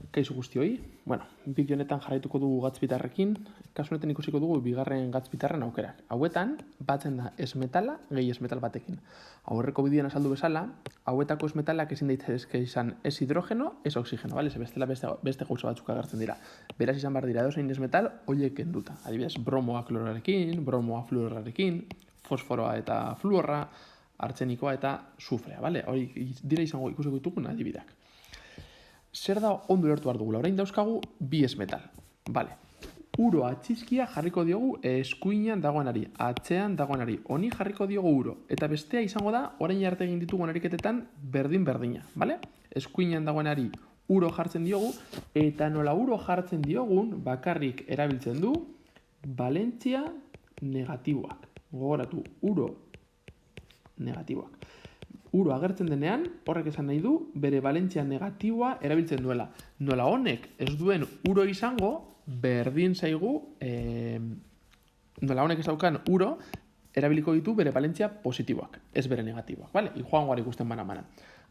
Kaixo guztioi. Bideo honetan jarraituko dugu gatzbitarrekin, kasu honetan ikusiko dugu bigarren gatzbitarren aukerak. Hauetan, batzen da esmetala, gehi esmetal batekin. Aurreko bideoan azaldu bezala, hauetako esmetalak ezin daitezke izan ez hidrogeno, ez oxigeno, bale? Ze bestela beste gauza batzuk agertzen dira. Beraz izan behar dira edozein esmetal, horiek kenduta. Adibidez, bromoa kloroarekin, bromoa fluorrarekin, fosforoa eta fluorra, artzenikoa eta sufrea, bale? Hori dira izango ikusiko ditugun adibideak. Zer da ondo lertu behar dugula? Orain dauzkagu bi esmetal. Bale. Uro atxizkia jarriko diogu eskuinean dagoenari, atzean dagoenari. Honi jarriko diogu uro. Eta bestea izango da, orain arte egin ditugun ariketetan berdin-berdina. Bale? Eskuinean dagoenari uro jartzen diogu, eta nola uro jartzen diogun, bakarrik erabiltzen du balentzia negatiboak. Gogoratu, uro negatiboak. Uro agertzen denean, horrek esan nahi du, bere balentzia negatiboa erabiltzen duela. Nola honek ez duen uro izango, berdin zaigu, nola honek ez daukan uro, erabiliko ditu bere balentzia positiboak, ez bere negatiboak. Vale? Joango gara ikusten bana-bana.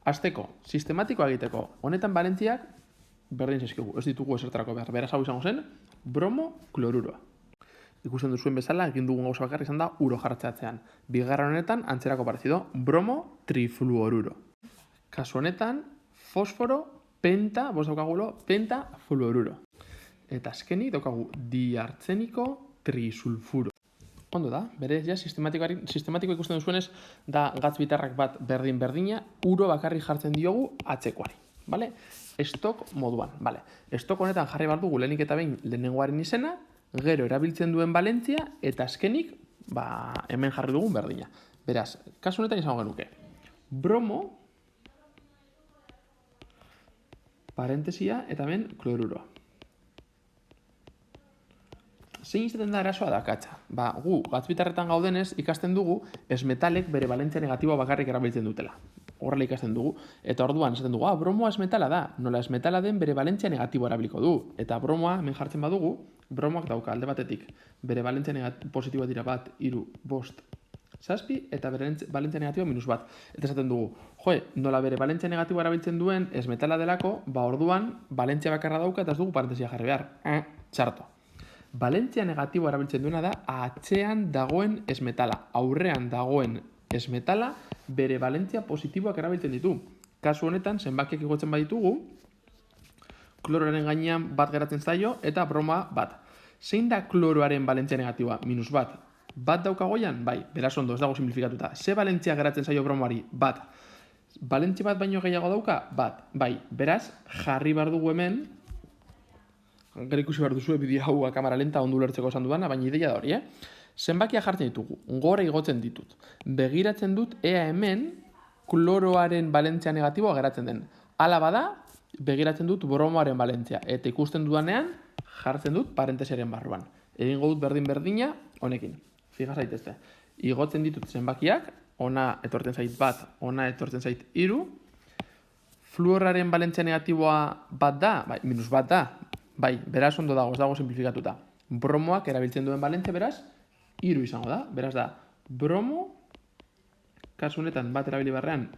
Azteko, sistematikoa egiteko, honetan balentziak berdin zaizkigu, ez ditugu esertarako behar. Beraz hau izango zen, bromo kloruroa. Ikusten duzuen bezala, egin dugun gauza bakarra izan da uro jartzeatzean. Bigarren honetan, antzerako parezido, bromo trifluoruro. Kasu honetan, fosforo, penta, bost daukagulo, penta fluoruro. Eta azkenik daukagu diartzeniko trisulfuro. Ondo da, berez, ja, sistematiko ikusten duzuenez, da gatzbitarrak bat berdin-berdina, uro bakarrik jartzen diogu atzekoari. Vale? Estok moduan. Vale. Estok honetan jarri behar dugu lehenik eta behin lehenengoaren izena, gero erabiltzen duen balentzia, eta azkenik, hemen jarri dugun berdina. Beraz, kasu honetan izango genuke. Bromo, parentesia, eta hemen kloruroa. Zein izaten da erasoa dakatza? Gu, gatzbitarretan gaudenez, ikasten dugu, esmetalek bere balentzia negatiboa bakarrik erabiltzen dutela. Horrela ikasten dugu. Eta orduan esaten dugu, bromoa esmetala da. Nola esmetala den bere balentzia negatiboa erabiliko du. Eta bromoa, hemen jartzen badugu, bromoak dauka alde batetik. Bere balentzia positiboa dira 1, 3, 5, 7, eta bere balentzia negatiboa -1. Eta esaten dugu, nola bere balentzia negatiboa erabiltzen duen esmetala delako, orduan balentzia bakarra dauka eta ez dugu parentesia jarri behar. Txarto. Balentzia negatiboa erabiltzen duena da atzean dagoen esmetala. Aurrean dagoen esmetala bere balentzia positiboak erabiltzen ditu. Kasu honetan, zenbakiak igotzen baditugu, kloroaren gainean bat geratzen zaio eta broma bat. Zein da kloroaren balentzia negatiboa? -1. Bat daukagoian? Bai, beraz ondo, ez dago simplifikatuta. Ze balentzia geratzen zaio bromoari? Bat. Balentzia bat baino gehiago dauka? Bat. Bai, beraz, jarri behar dugu hemen, gara ikusi behar duzu bideo hau kamera lenta ondu lertzeko esan dudana, baina ideia da hori, Zenbakia jartzen ditugu, gora igotzen ditut. Begiratzen dut ea hemen kloroaren balentzia negatiboa geratzen den. Hala bada, begiratzen dut bromoaren balentzia. Eta ikusten dudanean, jartzen dut parentesiaren barruan. Egingo dut berdin-berdina honekin. Fija zaitezte. Igotzen ditut zenbakiak, ona etortzen zait 1, ona etortzen zait 3. Fluorraren balentzia negatiboa bat da? Bai, -1 da. Bai, beraz ondo dago, ez dago simplifikatuta. Bromoak erabiltzen duen balentzia beraz, 3 izango da. Beraz da, bromo, kasu honetan bat erabili barrean,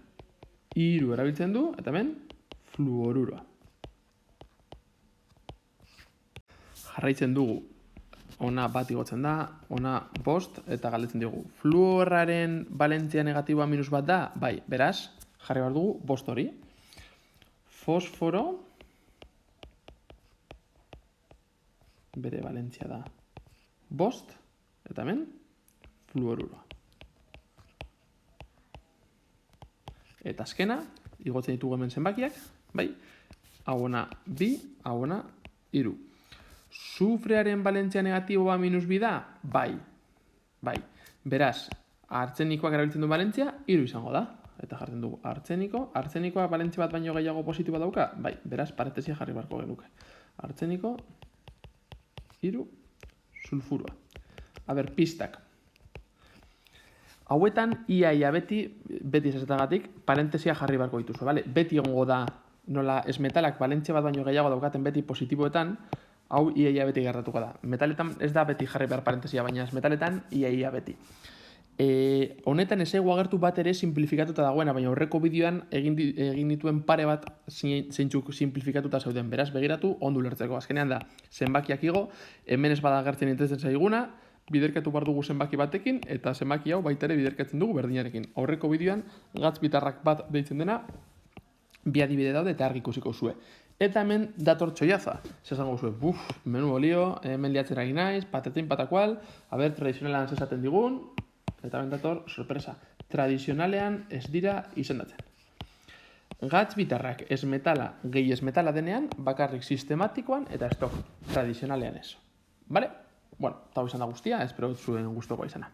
3 erabiltzen du, eta hemen, fluoruroa. Jarraitzen dugu, ona bat igotzen da, ona 5, eta galdetzen dugu. Fluorraren balentzia negatiboa -1 da? Bai, beraz, jarri behar dugu 5 hori. Fosforo, bere balentzia da 5, eta hemen, fluoruroa. Eta azkena, igotzen ditugu hemen zenbakiak, bai, hau ona 2, hau ona 3. Sufrearen balentzia negatiboa -2 da? Bai. Beraz, artzenikoak erabiltzen du balentzia, 3 izango da. Eta jartzen dugu artzenikoa balentzia bat baino gehiago positiboa dauka? Bai, beraz, parentesia jarri beharko genuke. Artzeniko, 3, sulfuroa. Pistak. Hauetan, ia beti esazetagatik, parentesia jarri beharko dituzu, bale? Beti egongo da, nola esmetalak balentzia bat baino gehiago daukaten beti positiboetan, hau ia beti gertatuko da. Metaletan ez da beti jarri behar parentesia, baina esmetaletan ia beti. Honetan ez egu agertu bat ere simplifikatuta dagoena, baina aurreko bideoan egin dituen pare bat zeintzuk simplifikatuta zeuden. Beraz, begiratu, ondo ulertzeko. Azkenean da, zenbakiak igo, hemen ez bada agertzen interesten zaiguna, biderkatu behar dugu zenbaki batekin, eta zenbaki hau baita ere biderkatzen dugu berdinarekin. Aurreko bideoan, gatz bitarrak bat deitzen dena, bi adibide daude eta argi ikusiko zue. Eta hemen dator txoiaza. Zesango zuen, menu olio, hemen liatzera naiz, patatin patakual, tradizionalan zesaten digun, eta hemen dator, sorpresa, tradizionalean ez dira izendatzen. Gatz bitarrak ez metala gehi ez metala denean, bakarrik sistematikoan eta estok tradizionalean ez. Bale? Bueno, eta izan da guztia, espero zuen gustokoa izana.